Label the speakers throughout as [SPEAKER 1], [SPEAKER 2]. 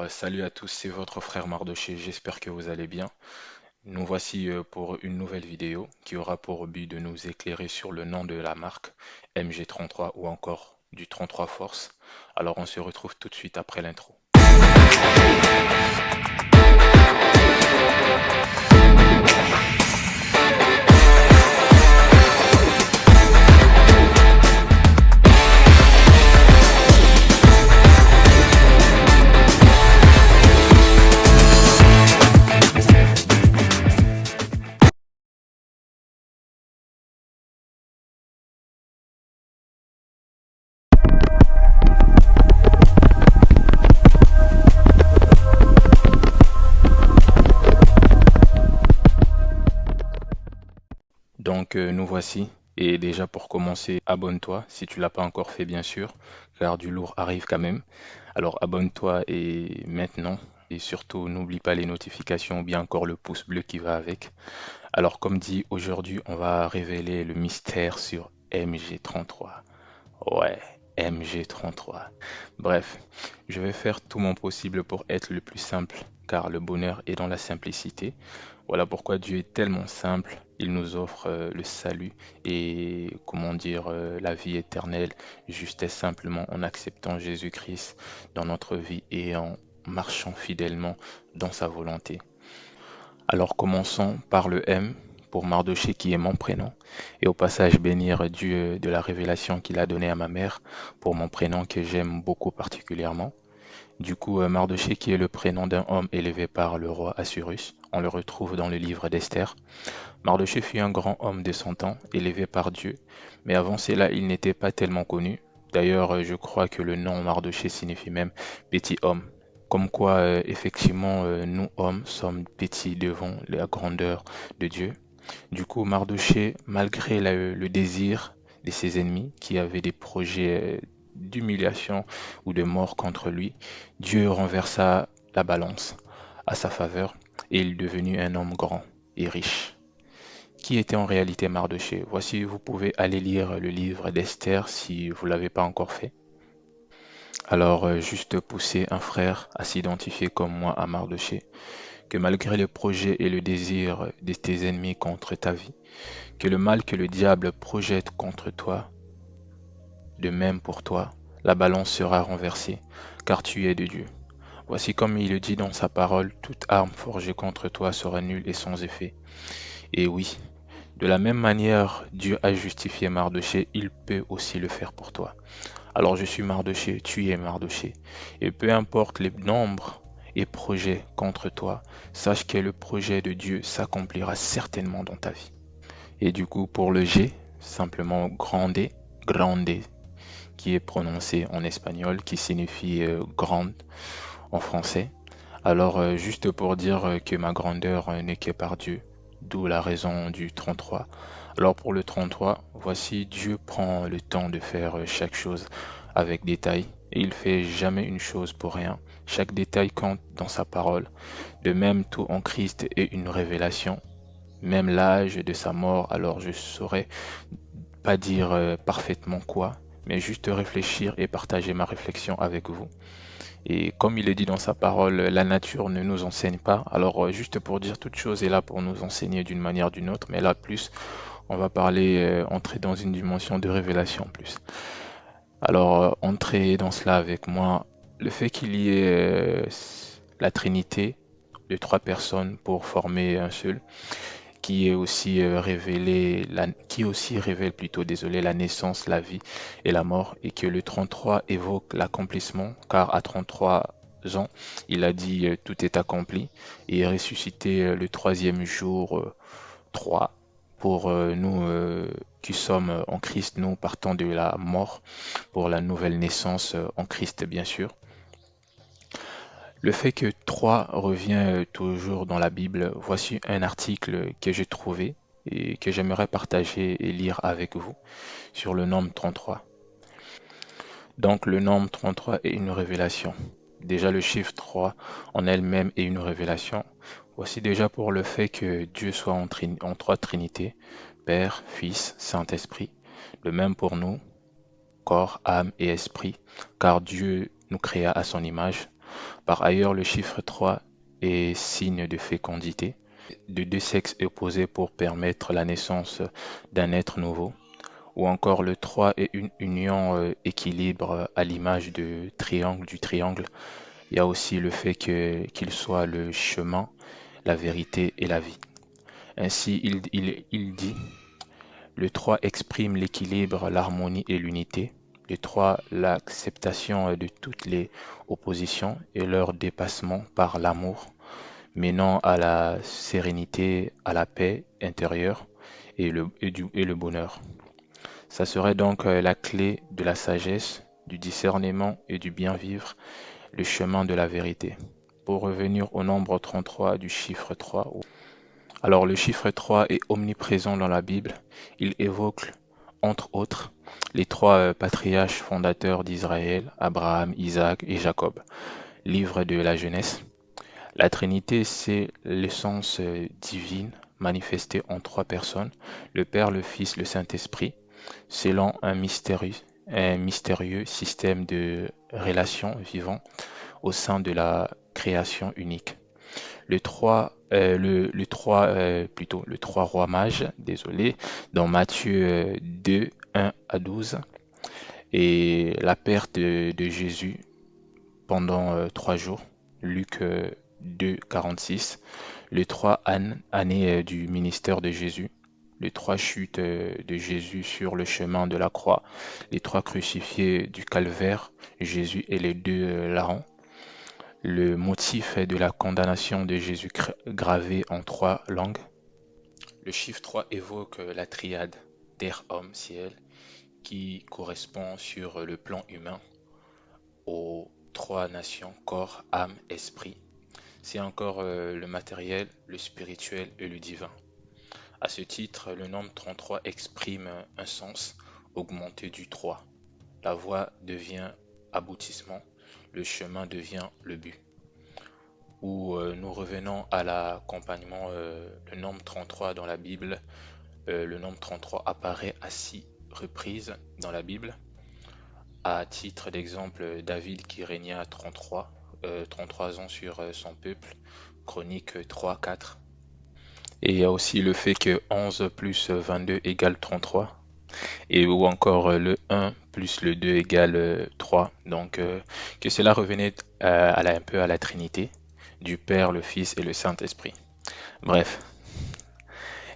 [SPEAKER 1] Salut à tous, c'est votre frère Mardoché, j'espère que vous allez bien. Nous voici pour une nouvelle vidéo qui aura pour but de nous éclairer sur le nom de la marque MG33 ou encore du 33 Force. Alors on se retrouve tout de suite après l'intro. Nous voici. Et déjà pour commencer, abonne-toi si tu l'as pas encore fait bien sûr, car du lourd arrive quand même. Alors abonne-toi et maintenant. Et surtout, n'oublie pas les notifications ou bien encore le pouce bleu qui va avec. Alors comme dit, aujourd'hui, on va révéler le mystère sur MG33. Ouais, MG33. Bref, je vais faire tout mon possible pour être le plus simple, car le bonheur est dans la simplicité. Voilà pourquoi Dieu est tellement simple, il nous offre le salut et, comment dire, la vie éternelle, juste et simplement en acceptant Jésus-Christ dans notre vie et en marchant fidèlement dans sa volonté. Alors commençons par le M pour Mardoché qui est mon prénom et au passage bénir Dieu de la révélation qu'il a donnée à ma mère pour mon prénom que j'aime beaucoup particulièrement. Du coup, Mardoché qui est le prénom d'un homme élevé par le roi Assurus, on le retrouve dans le livre d'Esther. Mardoché fut un grand homme de son temps, élevé par Dieu, mais avant cela il n'était pas tellement connu. D'ailleurs, je crois que le nom Mardoché signifie même petit homme. Comme quoi, effectivement, nous hommes sommes petits devant la grandeur de Dieu. Du coup, Mardoché, malgré le désir de ses ennemis qui avaient des projets d'humiliation ou de mort contre lui, Dieu renversa la balance à sa faveur et il est devenu un homme grand et riche. Qui était en réalité Mardoché? Voici, vous pouvez aller lire le livre d'Esther si vous ne l'avez pas encore fait. Juste pousser un frère à s'identifier comme moi à Mardoché, que malgré le projet et le désir de tes ennemis contre ta vie, que le mal que le diable projette contre toi, de même pour toi, la balance sera renversée, car tu es de Dieu. Voici comme il le dit dans sa parole, toute arme forgée contre toi sera nulle et sans effet. Et oui, de la même manière, Dieu a justifié Mardoché, il peut aussi le faire pour toi. Alors je suis Mardoché, tu es Mardoché. Et peu importe les nombres et projets contre toi, sache que le projet de Dieu s'accomplira certainement dans ta vie. Et du coup, pour le G, simplement grande, grande, qui est prononcé en espagnol, qui signifie grande en français. Juste pour dire que ma grandeur n'est que par Dieu, d'où la raison du 33. Alors pour le 33, voici Dieu prend le temps de faire chaque chose avec détail et il fait jamais une chose pour rien. Chaque détail compte dans sa parole. De même, tout en Christ est une révélation. Même l'âge de sa mort, alors je saurais pas dire parfaitement quoi, mais juste réfléchir et partager ma réflexion avec vous. Et comme il est dit dans sa parole, la nature ne nous enseigne pas. Juste pour dire, toute chose est là pour nous enseigner d'une manière ou d'une autre, mais là, plus, on va parler, entrer dans une dimension de révélation plus. Entrer dans cela avec moi, le fait qu'il y ait la Trinité de trois personnes pour former un seul, qui est aussi révélé, qui aussi révèle plutôt, désolé, la naissance, la vie et la mort, et que le 33 évoque l'accomplissement, car à 33 ans, il a dit tout est accompli, et est ressuscité le troisième jour, 3, pour nous qui sommes en Christ, nous partons de la mort pour la nouvelle naissance en Christ, bien sûr. Le fait que 3 revient toujours dans la Bible, voici un article que j'ai trouvé et que j'aimerais partager et lire avec vous sur le nombre 33. Donc le nombre 33 est une révélation. Déjà le chiffre 3 en elle-même est une révélation. Voici déjà pour le fait que Dieu soit en trois trinités, Père, Fils, Saint-Esprit. Le même pour nous, corps, âme et esprit, car Dieu nous créa à son image. Par ailleurs, le chiffre 3 est signe de fécondité, de deux sexes opposés pour permettre la naissance d'un être nouveau. Ou encore le 3 est une union équilibre à l'image du triangle. Il y a aussi le fait qu'il soit le chemin, la vérité et la vie. Ainsi, il dit, le 3 exprime l'équilibre, l'harmonie et l'unité. Le 3, l'acceptation de toutes les oppositions et leur dépassement par l'amour, menant à la sérénité, à la paix intérieure et le bonheur. Ça serait donc la clé de la sagesse, du discernement et du bien vivre, le chemin de la vérité. Pour revenir au nombre 33 du chiffre 3, alors le chiffre 3 est omniprésent dans la Bible. Il évoque, entre autres, les trois patriarches fondateurs d'Israël, Abraham, Isaac et Jacob. Livre de la Genèse. La Trinité, c'est l'essence divine manifestée en trois personnes, le Père, le Fils, le Saint-Esprit, selon un mystérieux système de relations vivant au sein de la création unique. Le 3 rois mages, désolé, dans Matthieu 2, 1 à 12, et la perte de Jésus pendant 3 jours, Luc 2, 46, les 3 années du ministère de Jésus, les 3 chutes de Jésus sur le chemin de la croix, les 3 crucifiés du calvaire, Jésus et les 2 larrons, le motif de la condamnation de Jésus gravé en 3 langues. Le chiffre 3 évoque la triade terre, homme, ciel qui correspond sur le plan humain aux 3 nations, corps, âme, esprit. C'est encore le matériel, le spirituel et le divin. À ce titre, le nombre 33 exprime un sens augmenté du 3. La voie devient aboutissement, le chemin devient le but. Où nous revenons à l'accompagnement, le nombre 33 dans la Bible. Le nombre 33 apparaît à 6 reprises dans la Bible. À titre d'exemple, David qui régna 33 ans sur son peuple, Chronique 3, 4. Et il y a aussi le fait que 11 plus 22 égale 33. Et ou encore le 1 plus le 2 égale 3. Donc que cela revenait un peu à la Trinité, du Père, le Fils et le Saint-Esprit. Bref,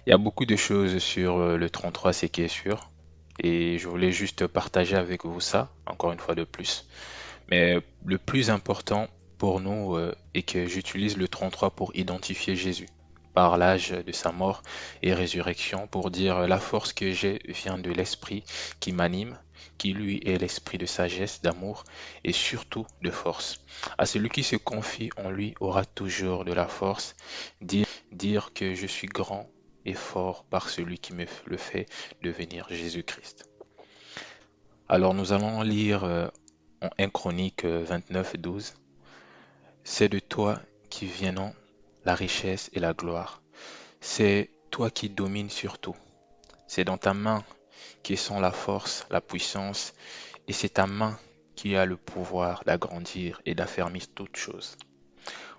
[SPEAKER 1] il y a beaucoup de choses sur le 33, c'est qui est sûr. Et je voulais juste partager avec vous ça, encore une fois de plus. Mais le plus important pour nous est que j'utilise le 33 pour identifier Jésus par l'âge de sa mort et résurrection pour dire la force que j'ai vient de l'esprit qui m'anime, qui lui est l'esprit de sagesse, d'amour et surtout de force. À celui qui se confie en lui aura toujours de la force, dire que je suis grand et fort par celui qui me le fait devenir Jésus-Christ. Alors nous allons lire en 1 Chronique 29, 12. C'est de toi qui viennent la richesse et la gloire. C'est toi qui domines sur tout. C'est dans ta main qui sont la force, la puissance, et c'est ta main qui a le pouvoir d'agrandir et d'affermir toutes choses.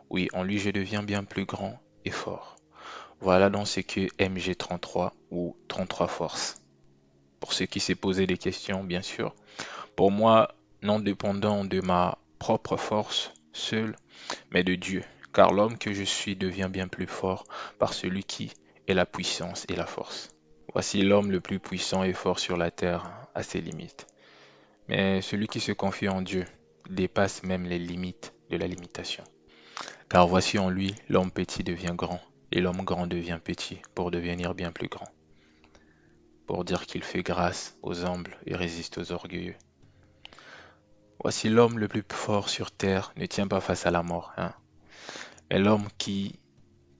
[SPEAKER 1] Oui, en lui je deviens bien plus grand et fort. Voilà donc ce que MG33 ou 33 force. Pour ceux qui s'est posé des questions, bien sûr. Pour moi, non dépendant de ma propre force seule, mais de Dieu, car l'homme que je suis devient bien plus fort par celui qui est la puissance et la force. Voici l'homme le plus puissant et fort sur la terre à ses limites. Mais celui qui se confie en Dieu dépasse même les limites de la limitation. Car voici en lui, l'homme petit devient grand, et l'homme grand devient petit pour devenir bien plus grand. Pour dire qu'il fait grâce aux humbles et résiste aux orgueilleux. Voici l'homme le plus fort sur terre ne tient pas face à la mort, mais l'homme qui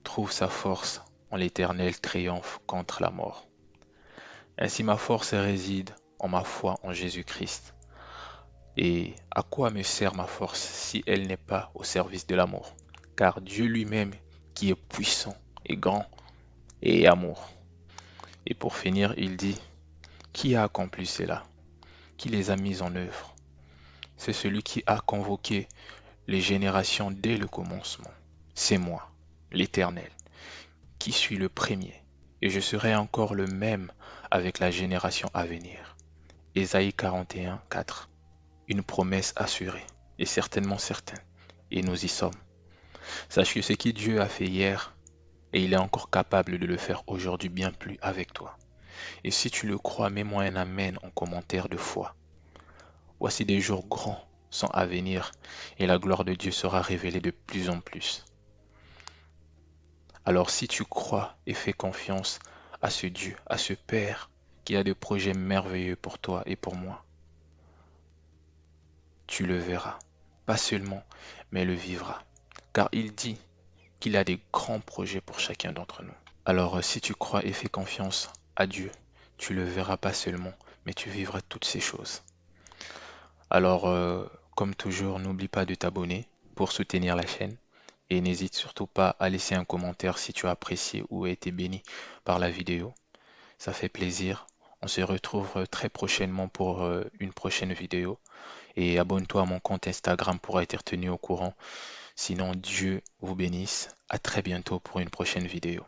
[SPEAKER 1] trouve sa force en l'Éternel triomphe contre la mort. Ainsi ma force réside en ma foi en Jésus-Christ. Et à quoi me sert ma force si elle n'est pas au service de l'amour? Car Dieu lui-même, qui est puissant et grand et amour. Et pour finir, il dit, qui a accompli cela? Qui les a mis en œuvre? C'est celui qui a convoqué les générations dès le commencement. C'est moi, l'Éternel, qui suis le premier, et je serai encore le même avec la génération à venir. Ésaïe 41, 4. Une promesse assurée, et certainement certaine, et nous y sommes. Sache que ce que Dieu a fait hier, et il est encore capable de le faire aujourd'hui bien plus avec toi. Et si tu le crois, mets-moi un amen en commentaire de foi. Voici des jours grands sont à venir, et la gloire de Dieu sera révélée de plus en plus. Alors si tu crois et fais confiance à ce Dieu, à ce Père, qui a des projets merveilleux pour toi et pour moi, tu le verras. Pas seulement, mais le vivras. Car il dit qu'il a des grands projets pour chacun d'entre nous. Alors si tu crois et fais confiance à Dieu, tu le verras pas seulement, mais tu vivras toutes ces choses. Alors, comme toujours, n'oublie pas de t'abonner pour soutenir la chaîne et n'hésite surtout pas à laisser un commentaire si tu as apprécié ou été béni par la vidéo. Ça fait plaisir. On se retrouve très prochainement pour une prochaine vidéo et abonne-toi à mon compte Instagram pour être tenu au courant. Sinon, Dieu vous bénisse. À très bientôt pour une prochaine vidéo.